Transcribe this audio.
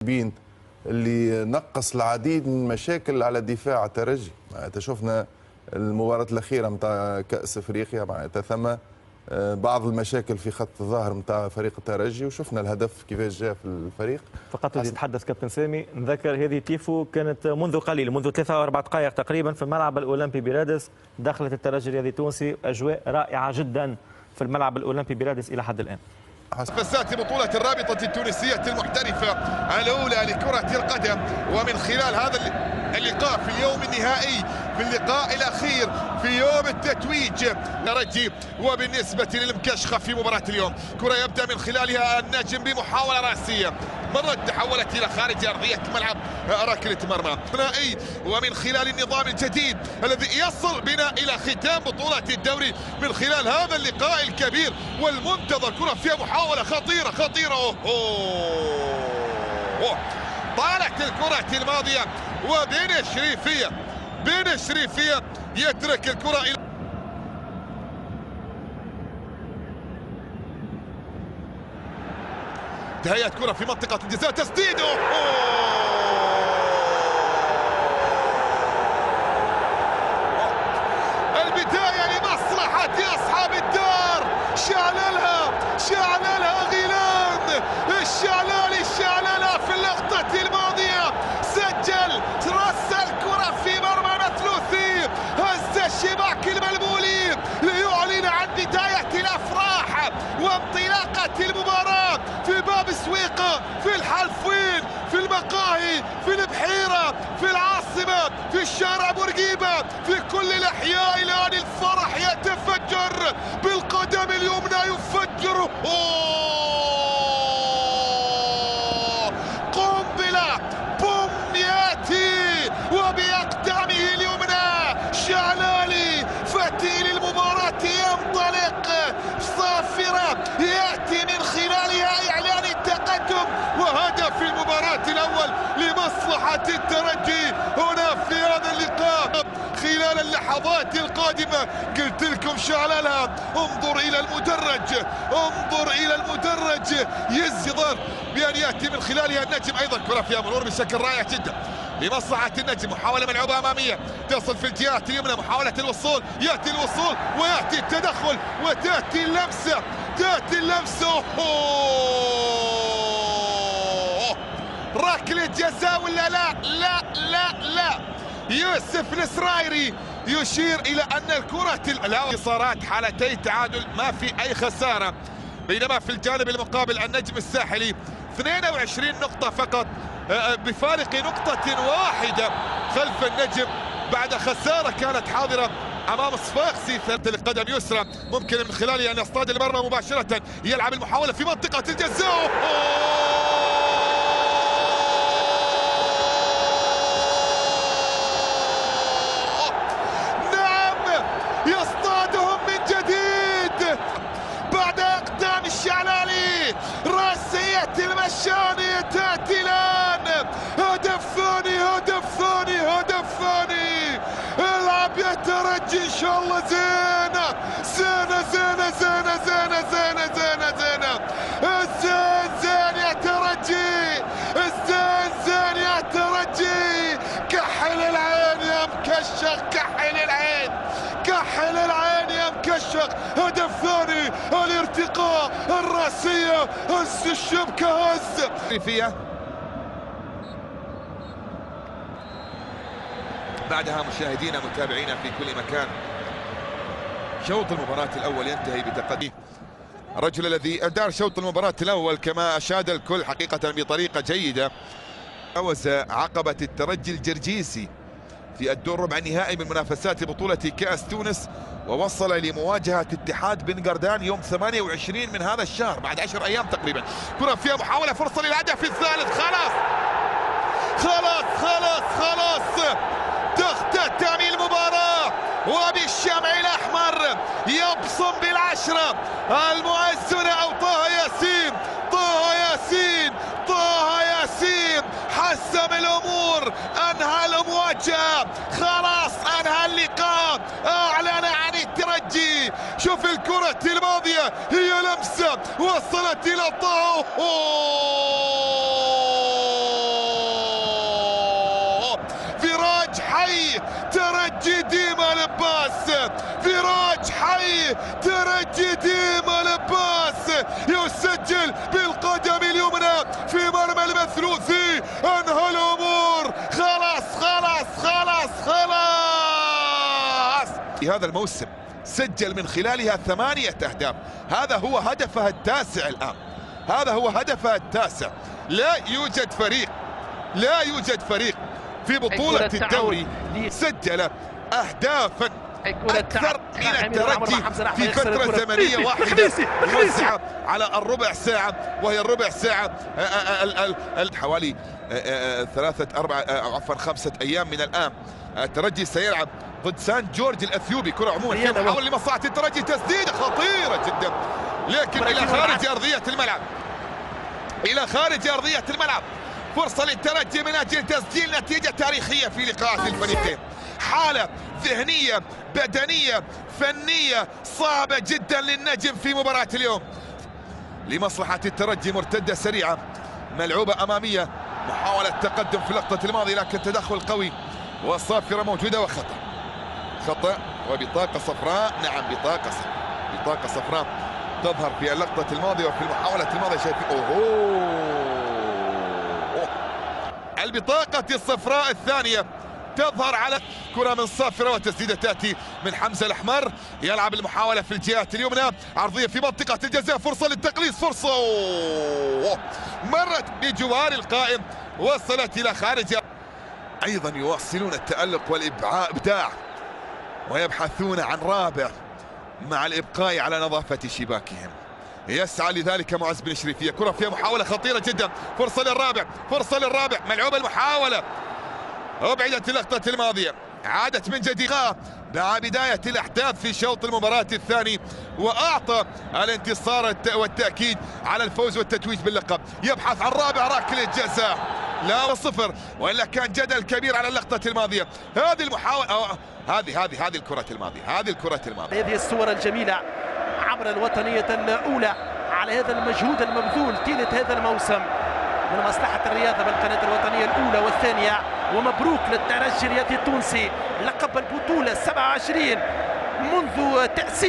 بين اللي نقص العديد من المشاكل على دفاع الترجي. معناتها شفنا المباراة الأخيرة نتاع كأس أفريقيا، معناتها ثم بعض المشاكل في خط الظهر نتاع فريق الترجي، وشفنا الهدف كيفاش جاء في الفريق. فقط يتحدث كابتن سامي، نذكر هذه تيفو كانت منذ قليل، منذ 3 أو 4 دقائق تقريبا في الملعب الأولمبي برادس. دخلت الترجي الرياضي التونسي، أجواء رائعة جدا في الملعب الأولمبي برادس إلى حد الآن. منافسات بطولة الرابطة التونسية المحترفة الأولى لكرة القدم، ومن خلال هذا اللقاء في اليوم النهائي، في اللقاء الأخير في يوم التتويج الترجي. وبالنسبة للمكشخة في مباراة اليوم، كرة يبدأ من خلالها النجم بمحاولة رأسية، مرت تحولت إلى خارج أرضية الملعب ركلة مرمى ثنائي. ومن خلال النظام الجديد الذي يصل بنا إلى ختام بطولة الدوري من خلال هذا اللقاء الكبير والمنتظر، كرة فيها محاولة خطيرة خطيرة. طالت الكرة الماضية، وبين الشريفية يترك الكرة إلى تهيأت كرة في منطقة الجزاء، تسديد. البداية لمصلحة أصحاب الدار، شعللها غيلان الشعلالي في اللقطة الماضية، سجل رأس الكرة في مرمى مثلوثي، هز الشباك الملمولي ليعلن عن بداية الأفراح وانطلاقة المباراة في باب سويقة، في الحلفين، في المقاهي، في البحيرة، في العاصمة، في الشارع بورقيبة، في كل الأحياء. الآن الفرح يتفجر بالقدم اليمنى، يفجر قنبلة بوم ياتي وبأقدامه اليمنى شعلالي فتيل المباراة ينطلق صافرة، يأتي من خلالها إعلان التقدم وهدف المباراة الأول لمصلحة الترجي هنا في هذا اللقاء. خلال اللحظات القادمة قلت لكم شعللها، انظر إلى المدرج، يزدر بأن يأتي من خلالها النجم. أيضا كرة فيها مرور بشكل رائع جدا لمصلحة النجم، محاولة ملعوبة أمامية تصل في الجهة اليمنى، محاولة الوصول، يأتي الوصول ويأتي التدخل وتأتي اللمسة. ركلة جزاء ولا لا؟ يوسف السرايري يشير إلى أن الكرة الانتصارات حالتي تعادل، ما في أي خسارة، بينما في الجانب المقابل النجم الساحلي 22 نقطة فقط، بفارق نقطة واحدة خلف النجم بعد خسارة كانت حاضرة أمام صفاقسي. القدم يسرى ممكن من خلالها أن يصطاد المرمى مباشرة، يلعب المحاولة في منطقة الجزاء. يصطادهم من جديد بعد اقدام الشعلالي، راسية المشاني تاتي الان. هدف ثاني، العب يا ترجي ان شاء الله. زينة الزين يا ترجي، الزين يا ترجي. كحل العين يا مكشخ، كحل العين يا مكشخ. هدف ثاني، الارتقاء، الراسية، هز الشبكة، هز فيها. بعدها مشاهدينا متابعينا في كل مكان، شوط المباراة الأول ينتهي بتقديم الرجل الذي أدار شوط المباراة الأول كما أشاد الكل حقيقة بطريقة جيدة. جاوز عقبة الترجي الجرجيسي في الدور ربع النهائي من منافسات بطولة كأس تونس، ووصل لمواجهة اتحاد بن قردان يوم 28 من هذا الشهر، بعد 10 أيام تقريبا. كرة فيها محاولة، فرصة للهدف الثالث. خلاص تختتم المباراة وبالشمع الأحمر يبصم بالعشرة المؤثرة أو طه ياسين حسم الأمور، أنهى المواجهة، خلاص أنهى اللقاء، أعلن عن الترجي. شوف الكرة الماضية، هي لمسة وصلت إلى طه. حي ترجي ديما لباس، فراج حي ترجي ديما لباس يسجل بالقدم اليمنى في مرمى المثلوثي، انهى الامور. خلاص خلاص خلاص خلاص. في هذا الموسم سجل من خلالها 8 أهداف، هذا هو هدفها التاسع الآن، هذا هو هدفها التاسع. لا يوجد فريق في بطولة الدوري سجل أهدافا أكثر من الترجي في فترة زمنية واحدة موزعة على الربع ساعة، وهي الربع ساعة حوالي 5 أيام من الآن. الترجي سيلعب ضد سان جورج الأثيوبي، كرة عموما في محاولة لمصلحة الترجي، تسديدة خطيرة جدا لكن إلى خارج أرضية الملعب، إلى خارج أرضية الملعب. فرصة للترجي من أجل تسجيل نتيجة تاريخية في لقاءات الفريقين. حالة ذهنية بدنية فنية صعبة جدا للنجم في مباراة اليوم. لمصلحة الترجي مرتدة سريعة ملعوبة أمامية، محاولة تقدم في اللقطة الماضية لكن تدخل قوي والصافرة موجودة خطأ وبطاقة صفراء. نعم بطاقة صفراء تظهر في اللقطة الماضية وفي المحاولة الماضية. شايفين البطاقة الصفراء الثانية تظهر على كرة من صافرة، وتسديدة تأتي من حمزة الأحمر. يلعب المحاولة في الجهة اليمنى، عرضية في منطقة الجزاء، فرصة للتقليص، فرصة مرت بجوار القائم وصلت إلى خارج. أيضا يواصلون التألق والإبداع ويبحثون عن رابع مع الإبقاء على نظافة شباكهم. يسعى لذلك معز بن شريفية، كرة فيها محاولة خطيرة جدا، فرصة للرابع، ملعوبة المحاولة، أبعدت اللقطة الماضية، عادت من جديد مع بداية الأحداث في شوط المباراة الثاني، وأعطى الانتصار والتأكيد على الفوز والتتويج باللقب. يبحث عن رابع ركلة جزاء، لا 0 وإلا كان جدل كبير على اللقطة الماضية. هذه المحاولة هذه الكرة الماضية، هذه الصور الجميلة عبر الوطنية الأولى على هذا المجهود المبذول طيلة هذا الموسم من مصلحة الرياضة بالقناة الوطنية الأولى والثانية. ومبروك للترجي الرياضي التونسي لقب البطولة 27 منذ تأسيس